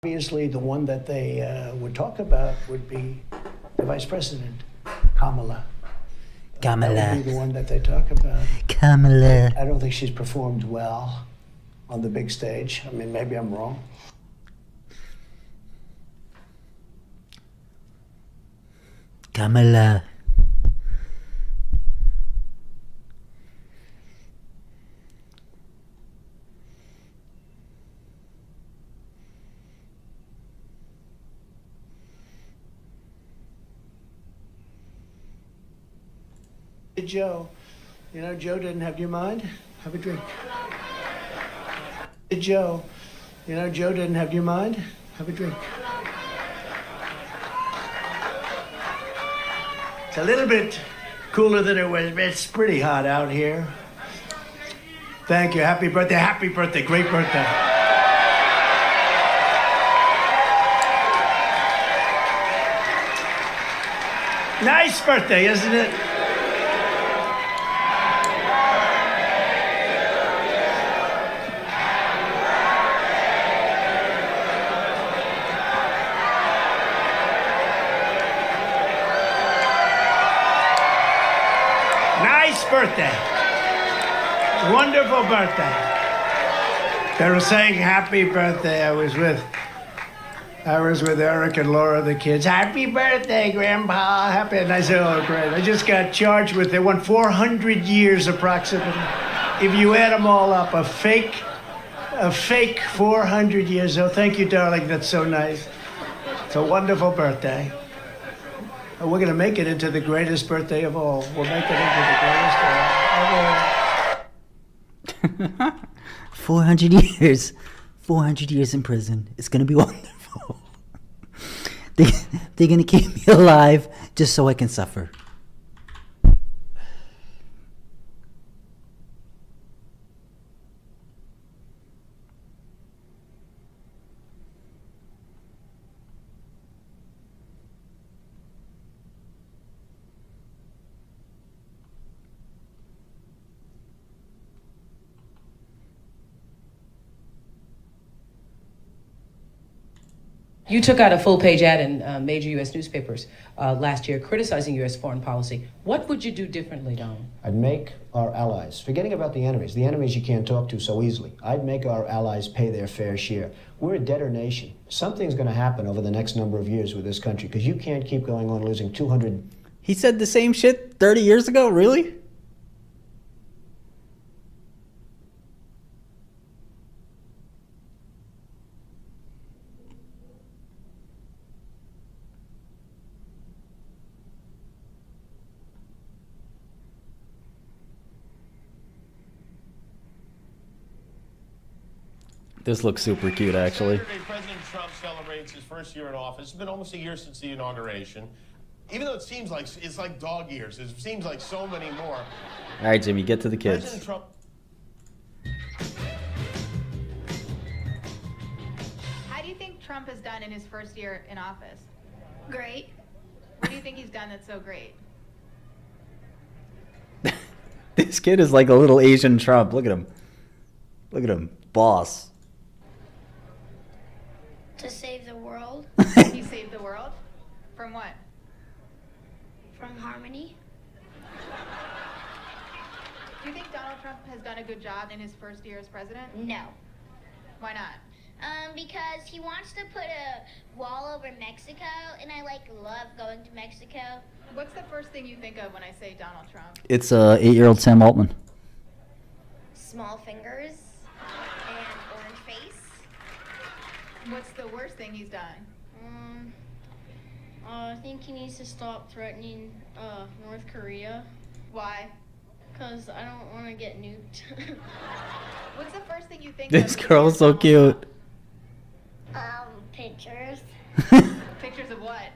Obviously, the one that they would talk about would be the Vice President, Kamala. Kamala. That would be the one that they talk about. Kamala. I don't think she's performed well on the big stage. I mean, maybe I'm wrong. Kamala. Hey, Joe, you know, Joe didn't have your mind. Have a drink. Hey, Joe, you know, Joe didn't have your mind. Have a drink. It's a little bit cooler than it was. It's pretty hot out here. Thank you. Happy birthday. Happy birthday. Great birthday. Nice birthday, isn't it? Nice birthday. Wonderful birthday. They were saying happy birthday. I was with Eric and Laura, the kids. Happy birthday, Grandpa. Happy. And I said, oh, great. I just got charged with, they won 400 years approximately. If you add them all up, a fake 400 years. Oh, thank you, darling. That's so nice. It's a wonderful birthday. And we're going to make it into the greatest birthday of all. We'll make it into the greatest of all. 400 years. 400 years in prison. It's going to be wonderful. They're going to keep me alive just so I can suffer. You took out a full-page ad in major U.S. newspapers last year criticizing U.S. foreign policy. What would you do differently, Donald? I'd make our allies, forgetting about the enemies you can't talk to so easily, I'd make our allies pay their fair share. We're a debtor nation. Something's going to happen over the next number of years with this country because you can't keep going on losing 200... He said the same shit 30 years ago? Really? This looks super cute, actually. Yesterday, President Trump celebrates his first year in office. It's been almost a year since the inauguration. Even though it seems like it's like dog years, it seems like so many more. All right, Jimmy, get to the kids. President Trump. How do you think Trump has done in his first year in office? Great. What do you think he's done that's so great? This kid is like a little Asian Trump. Look at him. Look at him. Boss. To save the world. He saved the world? From what? From harmony. Do you think Donald Trump has done a good job in his first year as president? No. Why not? Because he wants to put a wall over Mexico, and I love going to Mexico. What's the first thing you think of when I say Donald Trump? It's 8-year-old Sam Altman. Small fingers and orange face. What's the worst thing he's done? I think he needs to stop threatening North Korea. Why? Because I don't want to get nuked. What's the first thing you think This of? girl's so cute. Pictures. Pictures of what?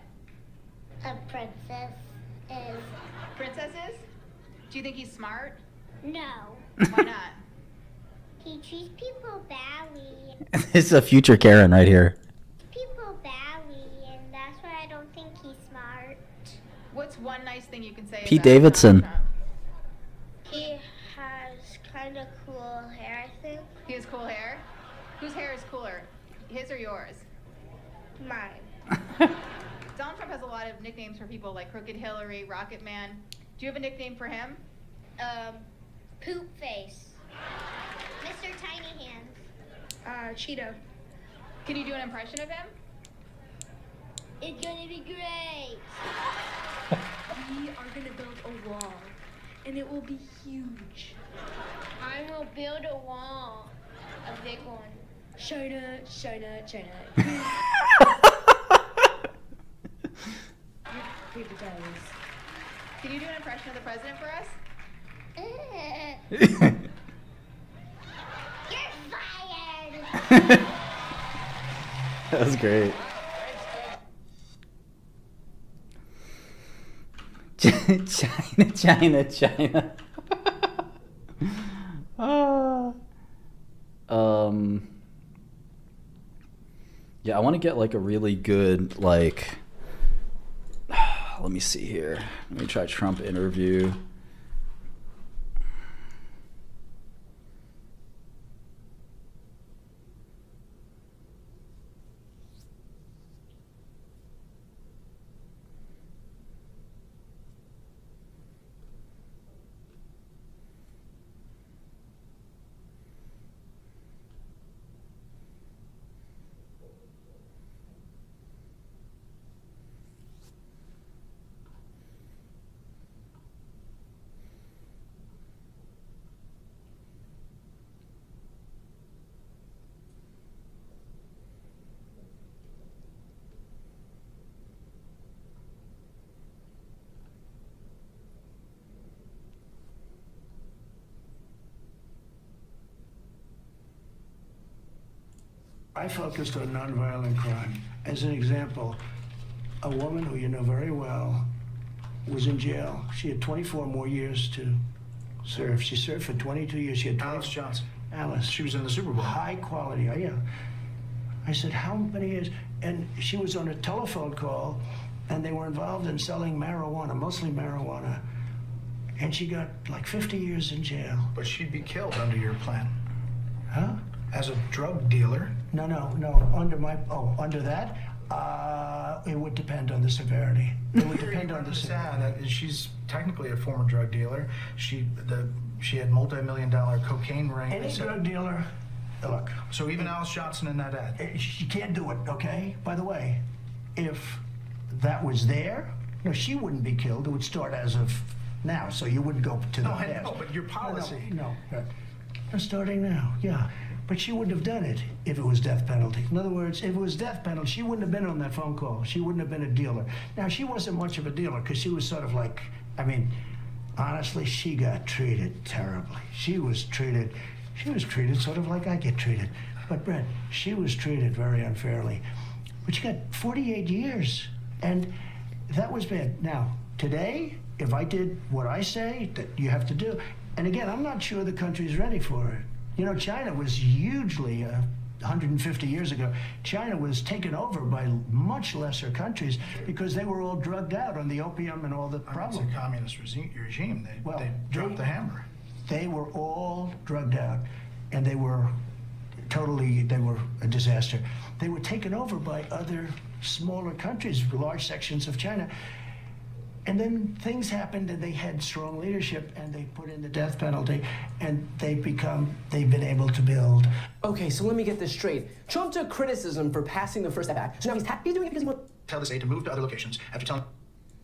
A princess is... Princesses? Do you think he's smart? No. Why not? He treats people badly. This is a future Karen right here. People badly, and that's why I don't think he's smart. What's one nice thing you can say Pete about Davidson. Donald Trump? He has kind of cool hair, I think. He has cool hair? Whose hair is cooler? His or yours? Mine. Donald Trump has a lot of nicknames for people like Crooked Hillary, Rocket Man. Do you have a nickname for him? Poop face. Mr. Tiny Hands. Cheeto. Can you do an impression of him? It's gonna be great. We are gonna build a wall, and it will be huge. I will build a wall. A big one. China, China, China. Paper towels. Can you do an impression of the president for us? You're fired. That was great. China. Yeah, I want to get like a really good like. Let me see here. Let me try Trump interview. I focused on nonviolent crime. As an example, a woman who you know very well was in jail. She had 24 more years to serve. She served for 22 years. She had Alice Johnson. Alice. She was in the Super Bowl. High quality, oh, yeah. I said, how many years? And she was on a telephone call, and they were involved in selling marijuana, mostly marijuana. And she got like 50 years in jail. But she'd be killed under your plan. Huh? As a drug dealer. No, under that, it would depend on the severity. It would depend on the severity. She's technically a former drug dealer. She had multi-million-dollar cocaine ring. Any drug dealer, look. So even Alice Johnson in that ad. She can't do it, okay? By the way, if that was there, no, she wouldn't be killed. It would start as of now, so you wouldn't go to the No, I past. know, but your policy. No. They're starting now, yeah. But she wouldn't have done it if it was death penalty. In other words, if it was death penalty, she wouldn't have been on that phone call. She wouldn't have been a dealer. Now, she wasn't much of a dealer because she was sort of like, honestly, she got treated terribly. She was treated sort of like I get treated. But Brett, she was treated very unfairly. But she got 48 years, and that was bad. Now, today, if I did what I say that you have to do, and again, I'm not sure the country's ready for it. You know, China was hugely, 150 years ago, China was taken over by much lesser countries because they were all drugged out on the opium and all the problems. It's a communist regime. They dropped the hammer. They were all drugged out, and they were a disaster. They were taken over by other smaller countries, large sections of China. And then things happened, and they had strong leadership, and they put in the death penalty, and they've been able to build. Okay, so let me get this straight. Trump took criticism for passing the First Step Act, so now he's doing it because he wants. Tell this aide to move to other locations after telling.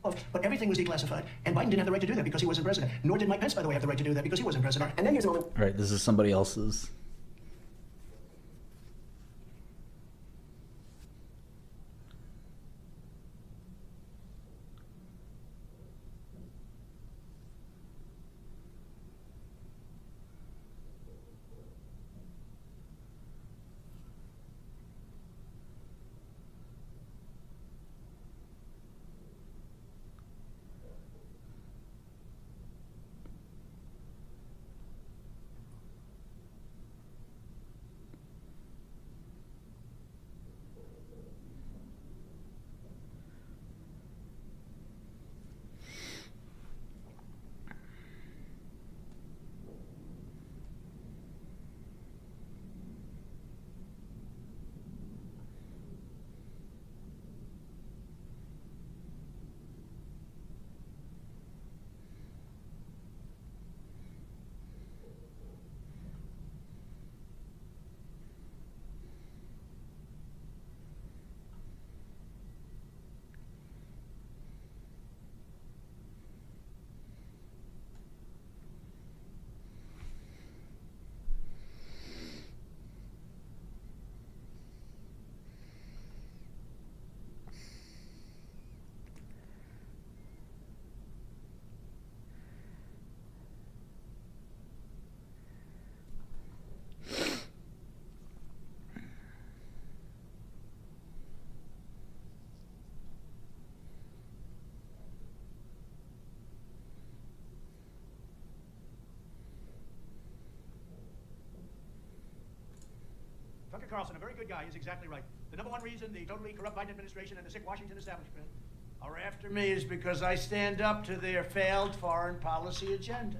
But everything was declassified, and Biden didn't have the right to do that because he wasn't president. Nor did Mike Pence, by the way, have the right to do that because he wasn't president. And then here's a moment. Right, this is somebody else's. Carlson, a very good guy, is exactly right. The number one reason the totally corrupt Biden administration and the sick Washington establishment are after me is because I stand up to their failed foreign policy agenda.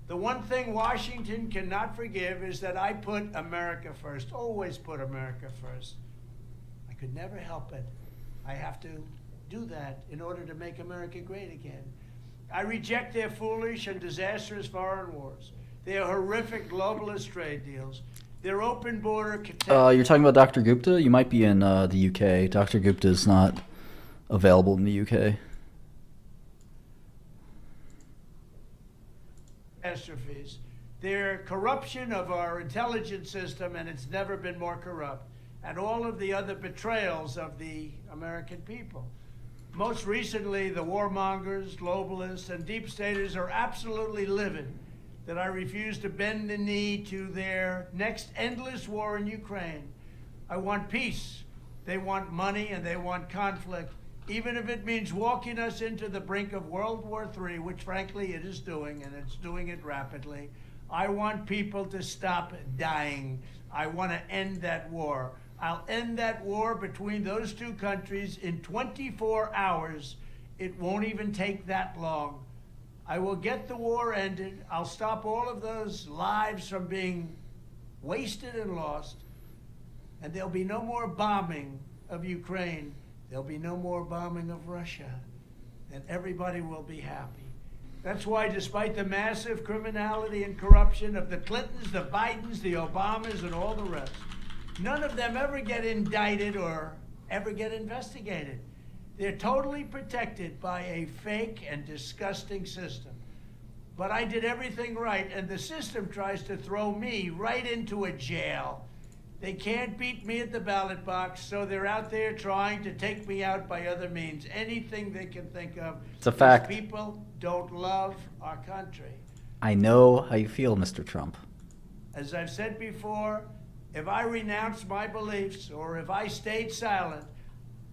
The one thing Washington cannot forgive is that I put America first, always put America first. I could never help it. I have to do that in order to make America great again. I reject their foolish and disastrous foreign wars, their horrific globalist trade deals, their open border... You're talking about Dr. Gupta? You might be in the UK. Dr. Gupta is not available in the UK. Catastrophes, their corruption of our intelligence system, and it's never been more corrupt, and all of the other betrayals of the American people. Most recently, the warmongers, globalists, and deep staters are absolutely livid that I refuse to bend the knee to their next endless war in Ukraine. I want peace. They want money and they want conflict, even if it means walking us into the brink of World War III, which frankly it is doing, and it's doing it rapidly. I want people to stop dying. I want to end that war. I'll end that war between those two countries in 24 hours. It won't even take that long. I will get the war ended. I'll stop all of those lives from being wasted and lost. And there'll be no more bombing of Ukraine. There'll be no more bombing of Russia. And everybody will be happy. That's why, despite the massive criminality and corruption of the Clintons, the Bidens, the Obamas, and all the rest, none of them ever get indicted or ever get investigated. They're totally protected by a fake and disgusting system. But I did everything right, and the system tries to throw me right into a jail. They can't beat me at the ballot box, so they're out there trying to take me out by other means, anything they can think of. It's a fact. These people don't love our country. I know how you feel, Mr. Trump. As I've said before, if I renounce my beliefs or if I stayed silent,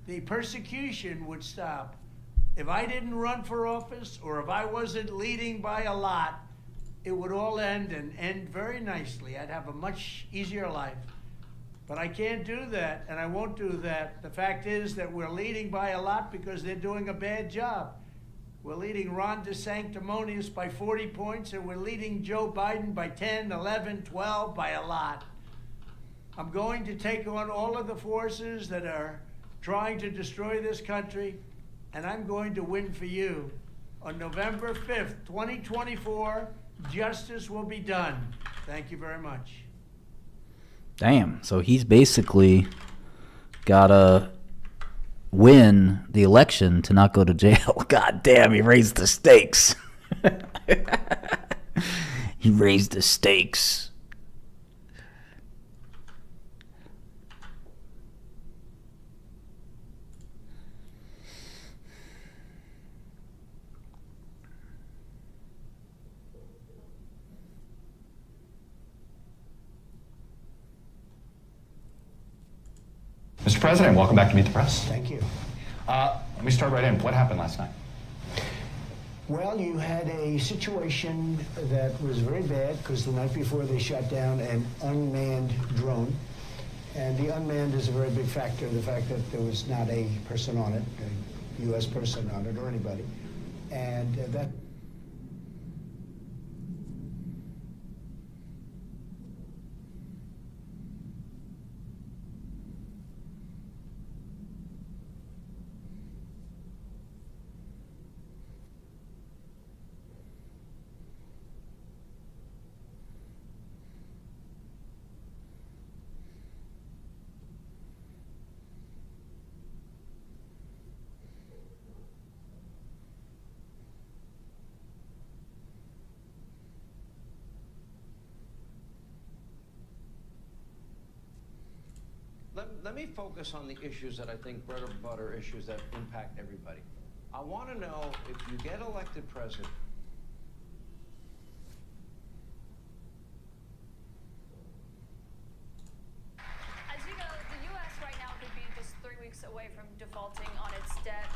the persecution would stop. If I didn't run for office or if I wasn't leading by a lot, it would all end and end very nicely. I'd have a much easier life. But I can't do that, and I won't do that. The fact is that we're leading by a lot because they're doing a bad job. We're leading Ron DeSanctimonious by 40 points, and we're leading Joe Biden by 10, 11, 12, by a lot. I'm going to take on all of the forces that are trying to destroy this country, and I'm going to win for you. On November 5th, 2024, justice will be done. Thank you very much. Damn. So he's basically gotta win the election to not go to jail. God damn, he raised the stakes. He raised the stakes. Mr. President, welcome back to Meet the Press. Thank you. Let me start right in. What happened last night? Well, you had a situation that was very bad because the night before they shot down an unmanned drone. And the unmanned is a very big factor, the fact that there was not a person on it, a U.S. person on it or anybody. And that... Let me focus on the issues that I think bread and butter issues that impact everybody. I want to know if you get elected president, as you know, the U.S. right now could be just 3 weeks away from defaulting on its debt.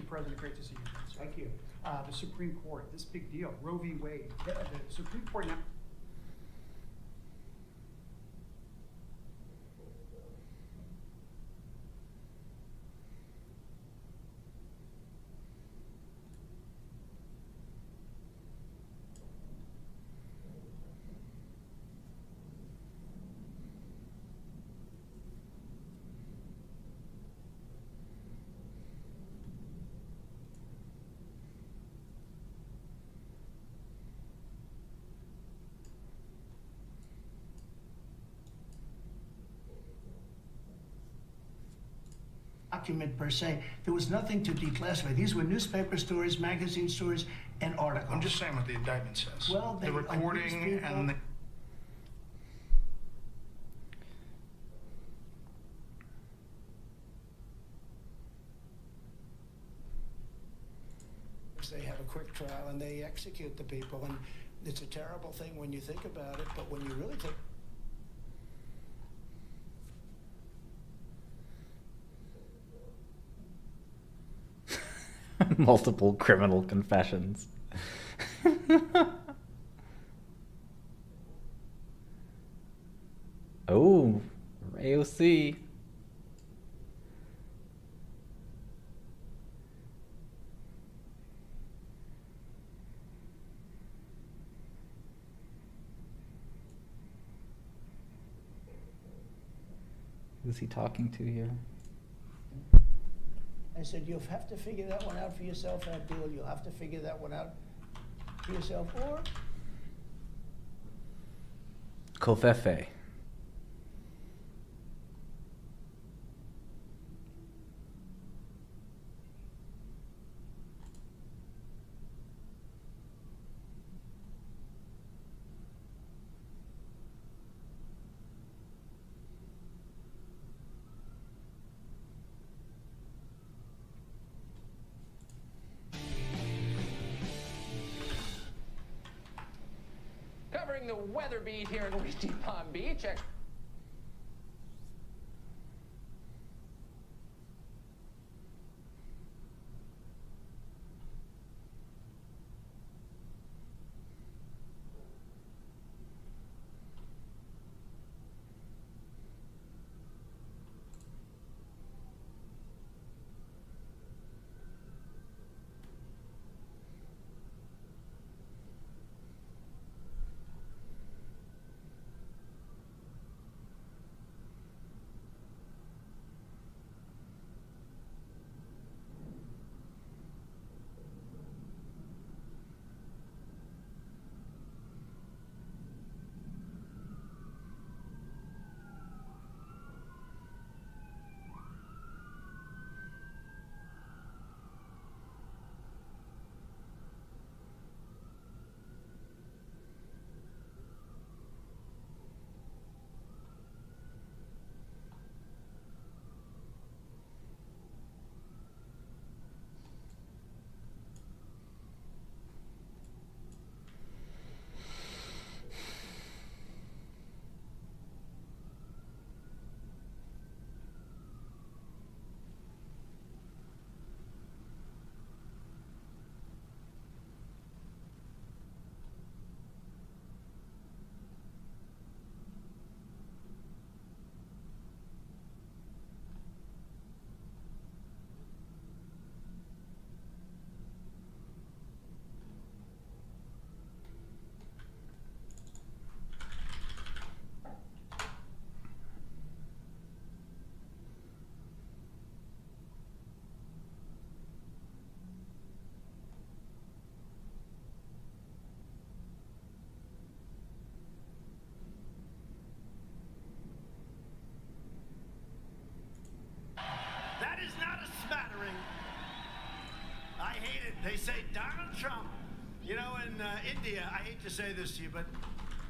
President. Great to see you. Thank you. The Supreme Court, this big deal, Roe v. Wade. The Supreme Court now. Document per se. There was nothing to declassify. These were newspaper stories, magazine stories, and articles. I'm just saying what the indictment says. Well, the recording and the... They have a quick trial and they execute the people, and it's a terrible thing when you think about it, but when you really think... Multiple criminal confessions. Oh, AOC. Who's he talking to here? I said, you'll have to figure that one out for yourself, Abdul. You'll have to figure that one out for yourself. Or Kofefe. Covering the weather beat here in West Palm Beach. They say Donald Trump, you know, in India, I hate to say this to you, but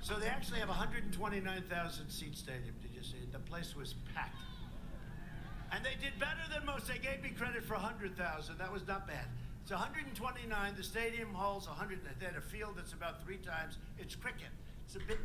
so they actually have a 129,000 seat stadium. Did you see it? The place was packed. And they did better than most. They gave me credit for 100,000. That was not bad. It's 129. The stadium holds 100. They had a field that's about 3 times. It's cricket. It's a bit.